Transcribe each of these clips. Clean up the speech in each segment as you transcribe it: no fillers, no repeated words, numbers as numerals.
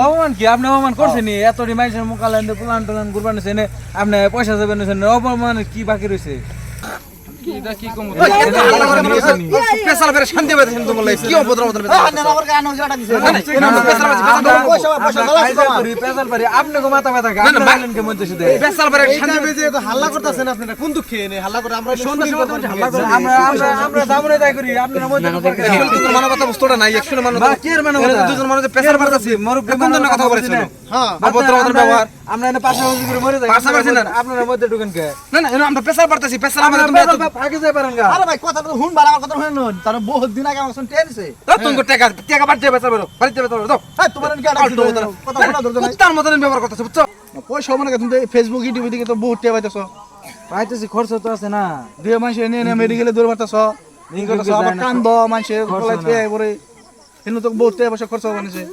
অপমান কি আপনি অপমান করছেন এতটি মানুষের মোকালেন প্লান টলান গুরবান আপনি পয়সা যাবেন অপমান কি বাকি রয়েছে আগে যাই পারেন গা আরে ভাই কথা তো হুন বাড়া কথা হুন নন তার বহুত দিন আগে আমার শুনতে এসে তো তুমি টাকা টাকা বাড়তে বেচা বেরো বাড়তে বেচা বেরো দাও হ্যাঁ তোমার কি কথা বলা দরকার নাই তার মতন ব্যবহার করতেছ বুঝছো পয়সা মনে তুমি ফেসবুক ইউটিউব দিকে তো বহুত টাকা পাইতেছ পাইতেছি খরচ তো আছে না দুই মাস এনে এনে মেডিকেলে দৌড় মারতেছ এই করতেছ আবার কান্দ মানুষে গলায় থয়ে পরে এনে তো বহুত টাকা পয়সা খরচ বানিয়েছে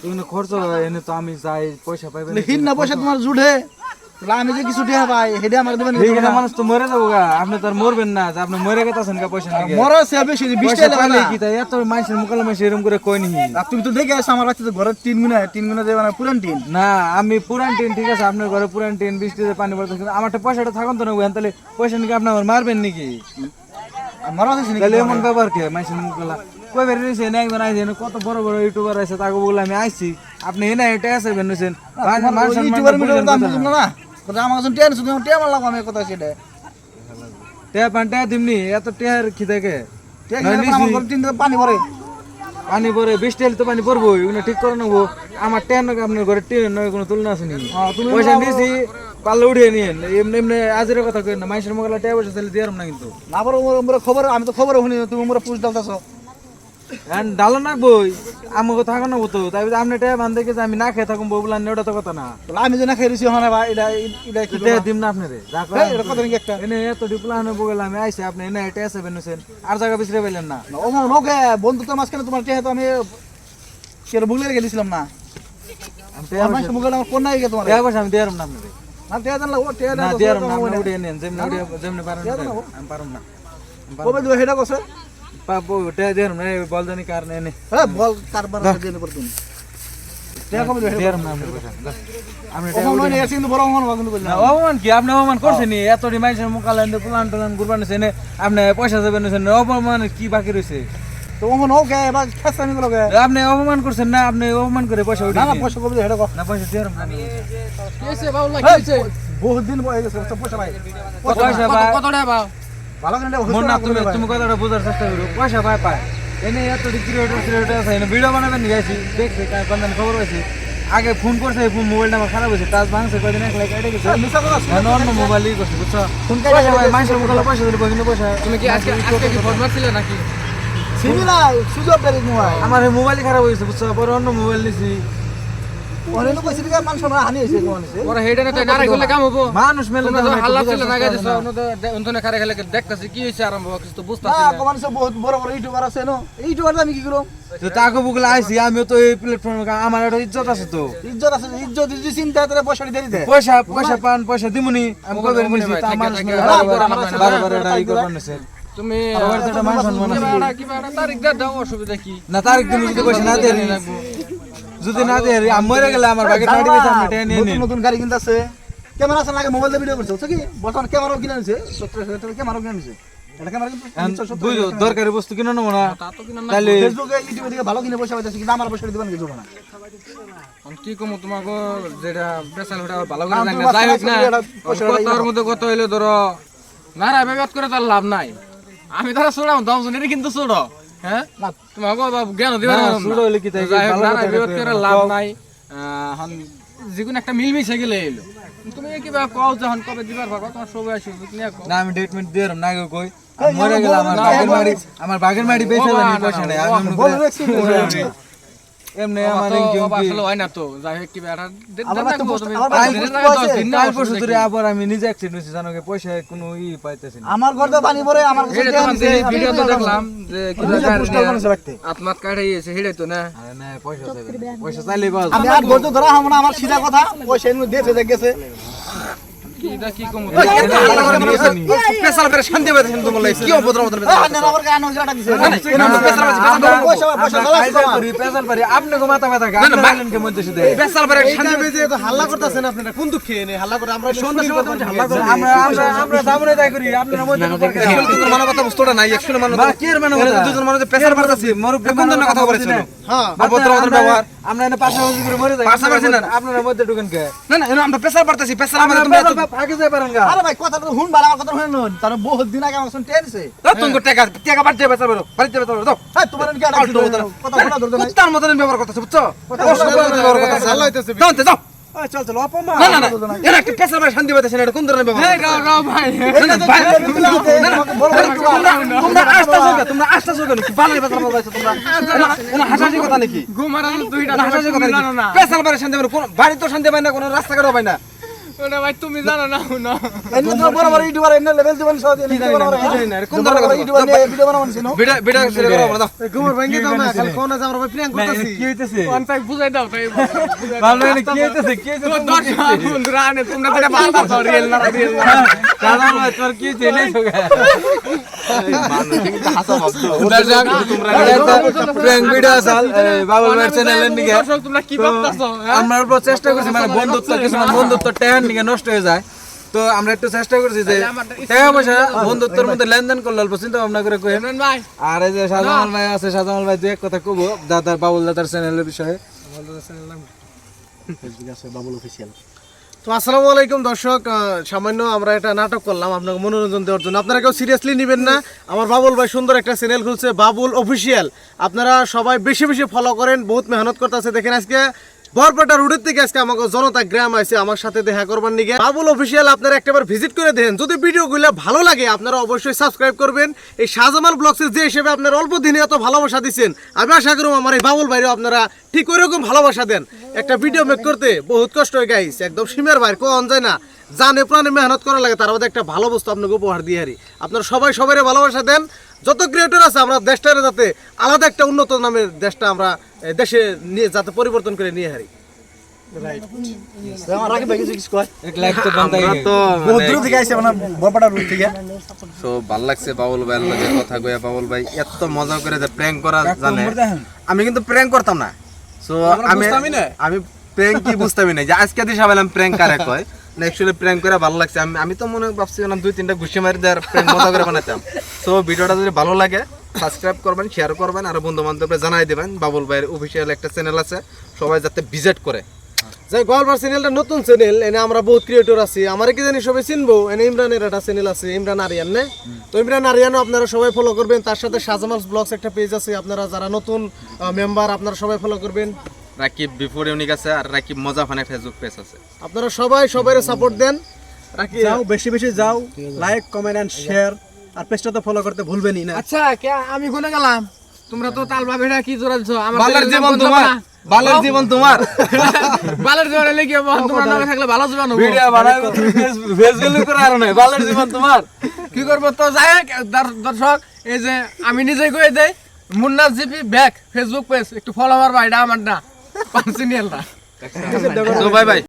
তুমি খরচ এনে তো আমি যাই পয়সা পাইবেন হিন না পয়সা তোমার জুড়ে আমি যে কিছু টাকা পাই হেডে আমার দেবেন এইখানে মানুষ তো মরে যাবো গা আপনি তো আর মরবেন না যে আপনি মরে গেছেন গা পয়সা নাকি মরা সে বেশি 20 টাকা পাইলে কি তাই এত মানুষের মুকালে মানুষ এরকম করে কই নি তুমি তো দেখে আসো আমার বাচ্চাদের ঘরে 3 গুণা দেবে না পুরান টিন না আমি পুরান টিন ঠিক আছে আপনার ঘরে পুরান টিন বৃষ্টিতে পানি পড়তেছে আমারটা পয়সাটা থাকুন তো না তাহলে পয়সা নাকি আপনি আমার মারবেন নাকি মারা আছে নাকি তাহলে এমন ব্যাপার কে মানুষের মুকালা কই বের হইছে না একজন আইছে কত বড় বড় ইউটিউবার আছে তাকে বলে আমি আইছি আপনি এনে এটা আছে বেনছেন মানুষ ইউটিউবার মিটার দাম বুঝুন না কথা আমার কাছে টেন শুধু টেন লাগা আমি কথা সেটা টেয়া পান্টা দিমনি এত টেয়ার কি থাকে আমার ঘরে টিন পানি ভরে পানি পরে 20 টাইল তো পানি পড়বো ওগুলো ঠিক করে নেবো আমার টেন নাকি আপনার ঘরে টেন নয় কোনো তুলনা আছে নি পয়সা নিয়েছি পাল্লা উঠিয়ে নিয়েন এমনি এমনি আজের কথা কই না মানুষের মোকালা টেয়া পয়সা তাহলে দিয়ারম না কিন্তু না বড় মোরা খবর আমি তো খবর শুনি তুমি মোরা পুষ দালতাছ এন্ড ডালো না বই আমাকে থাকো না তো তাই আপনি টেয়া বান্ধে গেছে আমি না খেয়ে থাকুন বউলা ওটা তো কথা না আমি যে না খেয়ে রইছি হনা ভাই এটা এটা কি টেয়া দিম না আপনারে এটা কথা নাকি একটা এনে এত ডিপ্লানে বগলা আমি আইছি আপনি এনে টেয়া আছে বেনছেন আর জায়গা বিছরে পাইলেন না ও ওকে বন্ধু তো মাঝখানে তোমার টেয়া তো আমি কেন বুগলে রেখে দিছিলাম না আমি টেয়া আমার মুগলে আমার কোন নাই গে তোমার টেয়া পয়সা আমি দিয়ারম না আপনারে না টেয়া জানলা ও টেয়া না দিয়ারম না আপনি উঠিয়ে নেন যেমনি পারেন আমি পারুম না কবে দুই হেডা কছে পাবো টেয়া দিয়ারম না বল জানি কার নেনে হ্যাঁ বল কারবার দেনে পড় তুমি টেয়া কবে দুই হেডা দিয়ারম না আপনার পয়সা আমি ও মনে নেই কিন্তু বড় মন বাগুন বল না অপমান কি আপনি অপমান করছেন এতটি মানুষের মোকালেন প্লান টলান গুরবান এনে আপনি পয়সা যাবেন অপমান কি বাকি রয়েছে তো মন ওকে বা খাসানি গুলোকে আপনি অপমান করছেন না আপনি অপমান করে পয়সা উঠে না না পয়সা কবে হেডা না পয়সা দিয়ারম না কেসে বাউলা কেসে বহুত দিন বয়ে গেছে তো পয়সা ভাই পয়সা ভাই কত টাকা বাও ভালো করে মন না তুমি কথাটা বোঝার চেষ্টা করো পয়সা ভাই পায় এনে এত ক্রিয়েটর আছে এনে ভিডিও বানাবেন গেছি দেখছি কার খবর হয়েছে আগে ফোন করছে মোবাইলটা আমার খারাপ হয়েছে টাচ ভাঙছে কয়দিন এক লাখ কেটে গেছে অন্য মোবাইলই করছে বুঝছো ফোন করে ভাই মানুষের মোবাইলে পয়সা দিলে কিন্তু পয়সা তুমি কি আজকে কি ফোন মারছিলে নাকি সিমিলা সুযোগ দেরি নয় আমার মোবাইল খারাপ হয়েছে বুঝছো পরে অন্য মোবাইল নিছি ওরে তো কইছি যে মানুষ না হানি হইছে কোন হইছে ওরা হেডে না তো নারে গলে কাম হবো মানুষ মেলে তোমরা তো হাল্লা ছিল না গাইছো অন্য তো অন্তনে খারে খেলে দেখতাছি কি হইছে আরম্ভ কিছু তো বুঝতাছি না না কোন সব বহুত বড় বড় ইউটিউবার আছে নো ইউটিউবার আমি কি করব তো তাকে বুকলে আইছি আমিও তো এই প্ল্যাটফর্মে আমার একটা ইজ্জত আছে তো ইজ্জত আছে ইজ্জত যদি চিন্তা করে পয়সা দেরি দে পয়সা পান পয়সা দিমুনি আমি কবে নিছি তা মানুষ মেলে বারবার এটা ই করবার নেছে তুমি আবার তো মান সম্মান আছে কি বাড়া তারিখ দাও অসুবিধা কি না তারিখ তুমি যদি পয়সা না দেরি যদি না দেরি আমি মরে গেলে আমার বাকি গাড়ি বেচে আমি টেনে নিয়ে নিন নতুন গাড়ি কিনতে আছে ক্যামেরা আছে লাগে মোবাইলে ভিডিও করছে কি বর্তমান ক্যামেরা কিনে নিছে 17 ক্যামেরা কিনে নিছে এটা ক্যামেরা কিন্তু দরকারি বস্তু কিনে নেবো না তা তো কিনা না তাহলে ফেসবুকে ইউটিউবে দিকে ভালো কিনে পয়সা পাইতেছে কিন্তু আমার পয়সা দিবেন কি জোড়া না কি কম তোমাকে যেটা বেসাল ওটা ভালো করে জানি না যাই হোক না কথার মধ্যে কত হইলো ধরো না রা বিবাদ করে তার লাভ নাই আমি তারা ছোড়াম দমজন এটা কিন্তু ছোড়ো হ্যাঁ তোমাকে জ্ঞান দিবার শুরু হইলে কি তাই না রা বিবাদ করে লাভ নাই যেকোনো একটা মিল মিশে গেলে এলো তুমি কিবা কও যখন কবে দিবার ভাবো তোমার সবাই আসবে নিয়ে কও না আমি ডেটমেন্ট দিয়ে না গো কই মরে গেল আমার বাগের মাড়ি বেচে জানি পয়সা নাই আমি বল রাখছি এমনি আমার কি আসলে হয় না তো যাই হোক কি বেটা কাল পরশু ধরে আবার আমি নিজে অ্যাক্সিডেন্ট হইছি জানো কি পয়সা কোনো ই পাইতেছি না আমার ঘর তো পানি পড়ে আমার কাছে ভিডিও তো দেখলাম যে আত্মাত কাটাইছে হেডে তো না আরে না পয়সা চাইলে বাস আমি আর ঘর তো ধরা হামনা আমার সিধা কথা পয়সা এনে দিয়ে ফেলে গেছে এটা কি কম পেশাল করে শান্তি পাইতেছেন তো বলে কি অভদ্র মতন পেশাল পারি আপনি গো মাথা ব্যথা গা আপনি মধ্যে শুধু পেশাল করে শান্তি হাল্লা করতেছেন আপনারা কোন দুঃখে এনে হাল্লা করে আমরা আমরা সামনে তাই করি আপনারা মধ্যে তোর মানবতা বস্তুটা নাই একশো মানবতা কি এর মানবতা দুজন মানুষ পেশাল পারতাছি মুরব্বি কোন ধরনের কথা বলেছেন হ্যাঁ অভদ্র মতন ব্যবহার আমরা এনে পাশাপাশি করে মরে যাই পাশাপাশি না। আপনারা মধ্যে ঢুকেন কে না না আমরা পেশাল পারতাছি পেশাল আমরা আগে যাই পারেন গা আরে ভাই কথা তো হুন বালা কথা শুনেন তার বহুত দিন আগে আমার শুনতে এসেছে তুমি টাকা টাকা বাড়তে পেশাল বেরো বাড়তে পেশাল দাও হ্যাঁ তোমার কি আড়াই কথা বলা ধরতে নাই তার মতন ব্যবহার করতেছ বুঝছো ব্যবহার করতেছ হাল্লা হইতেছে যাও যাও চল চল অপমান না না না এরা একটা পেশাল করে শান্তি পাইতেছেন এটা কোন ধরনের ব্যবহার রাও ভাই তোমরা আসতেছো কেন তোমরা আসতেছো কেন কি বালাই পেশাল বলছো তোমরা কোন হাসাহাসি কথা নাকি ঘুমারানো দুইটা হাসাহাসি কথা জানো না পেশাল করে শান্তি পাই কোন বাড়ি তো শান্তি পাই না কোন রাস্তাঘাটও পাই না ওটা ভাই তুমি জানো না না এনে তো বড় বড় ইউটিউবার এনে লেভেল দিবেন সব এনে বড় বড় কোন ধরনের কথা ইউটিউবার ভিডিও বানাবেন ছিল ভিডিও ভিডিও ছেড়ে করো আমরা দাও ঘুমর ভাঙিয়ে দাও না খালি কোন আছে আমরা প্ল্যান করতেছি কি হইতেছে কোন তাই বুঝাই দাও তাই ভালো এনে কি হইতেছে কি তো হইতেছে দর্শক বন্ধুরা আনে তোমরা যেটা বাংলা দাও রিয়েল না রিয়েল না দাদা ভাই তোর কি হইছে নেই সোগা প্র্যাঙ্ক ভিডিও আসাল বাবুল ভাই চ্যানেলের নিকে দর্শক তোমরা কি ভাবতাছো আমরা উপর চেষ্টা করছি মানে বন্ধুত্ব কিছুমান বন্ধুত্ব টেন নিকে নষ্ট হয়ে যায় তো আমরা একটু চেষ্টা করছি যে টাকা পয়সা বন্ধুত্বের মধ্যে লেনদেন করলে অল্প চিন্তা ভাবনা করে কই হেমন ভাই আর এই যে শাহজামাল ভাই আছে শাহজামাল ভাই দুই এক কথা কব দাদার বাবুল দাদার চ্যানেলের বিষয়ে তো আসসালামু আলাইকুম দর্শক সামান্য আমরা একটা নাটক করলাম আপনাকে মনোরঞ্জন দেওয়ার জন্য আপনারা কেউ সিরিয়াসলি নেবেন না আমার বাবুল ভাই সুন্দর একটা চ্যানেল খুলছে বাবুল অফিসিয়াল আপনারা সবাই বেশি বেশি ফলো করেন বহুত মেহনত করতেছে দেখেন আজকে বরপেটা রোডের থেকে আজকে আমাকে জনতা গ্রাম আছে আমার সাথে দেখা করবার নিগে বাবুল অফিসিয়াল আপনারা একবার ভিজিট করে দেখেন যদি ভিডিওগুলো ভালো লাগে আপনারা অবশ্যই সাবস্ক্রাইব করবেন এই শাহজামাল ব্লগসের যে হিসেবে আপনারা অল্প দিনে এত ভালোবাসা দিচ্ছেন আমি আশা করব আমার এই বাবুল ভাইরেও আপনারা ঠিক ওইরকম ভালোবাসা দেন একটা ভিডিও মেক করতে বহুত কষ্ট হয় গাইস একদম সীমার বাইরে কোন যায় না জানে প্রাণে মেহনত করা লাগে তার মধ্যে একটা ভালো বস্তু আপনাকে উপহার দিয়ে হারি আপনারা সবাই সবাই ভালোবাসা দেন যত ক্রিয়েটর আছে আমরা দেশটারে যাতে আলাদা একটা উন্নত নামের দেশটা আমরা দেশে নিয়ে যাতে পরিবর্তন করে নিয়ে হারি তো ভাল লাগছে বাবুল ভাই যে কথা কইয়া বাবুল ভাই এত মজা করে যে প্র্যাঙ্ক করা জানে আমি কিন্তু প্র্যাঙ্ক করতাম না সো আমি প্র্যাঙ্ক কি বুঝতামই না যে আজকে দিশা পেলাম প্র্যাঙ্ক কারে কয় না অ্যাকচুয়ালি প্র্যাঙ্ক করে ভালো লাগছে আমি তো মনে ভাবছিলাম 2-3টা ঘুষি মারি দেওয়ার প্র্যাঙ্ক মজা করে বানাতাম সো ভিডিওটা যদি ভালো লাগে সাবস্ক্রাইব করবেন শেয়ার করবেন আর বন্ধু বান্ধবকে জানাই দেবেন বাবুল ভাইয়ের অফিসিয়াল একটা চ্যানেল আছে সবাই যাতে ভিজিট করে যাই গল্পের চ্যানেলটা নতুন চ্যানেল এনে আমরা বহুত ক্রিয়েটর আছি আমার কি জানি সবাই চিনবো এনে ইমরানের একটা চ্যানেল আছে ইমরান আরিয়ান না তো ইমরান আরিয়ানও আপনারা সবাই ফলো করবেন তার সাথে শাহজামাল ব্লগস একটা পেজ আছে আপনারা যারা নতুন মেম্বার আপনারা সবাই ফলো করবেন রাকিব বিফোর ইউনিক আছে আর রাকিব মজা ফান ফেসবুক পেজ আছে আপনারা সবাই সবাইরে সাপোর্ট দেন যাও বেশি বেশি যাও লাইক কমেন্ট এন্ড শেয়ার আর পেজটা তো ফলো করতে ভুলবেনই না আচ্ছা কে আমি কোনে গেলাম তোমরা তো তালবা বেড়া কি জোড়া দিছো আমার বালের জীবন তোমার বালের জীবন তোমার বালের জীবন লেগে তোমরা না থাকলে ভালো জীবন হবে ভিডিও বানাই ফেসবুক করে আর নাই বালের জীবন তোমার কি করবো তো যাই হোক, দর্শক এই যে আমি নিজেই কয়ে দেই Munna GP back Facebook page একটু ফলো মারবা এটা আমার না পাঁচ সিনিয়র না তো বাই বাই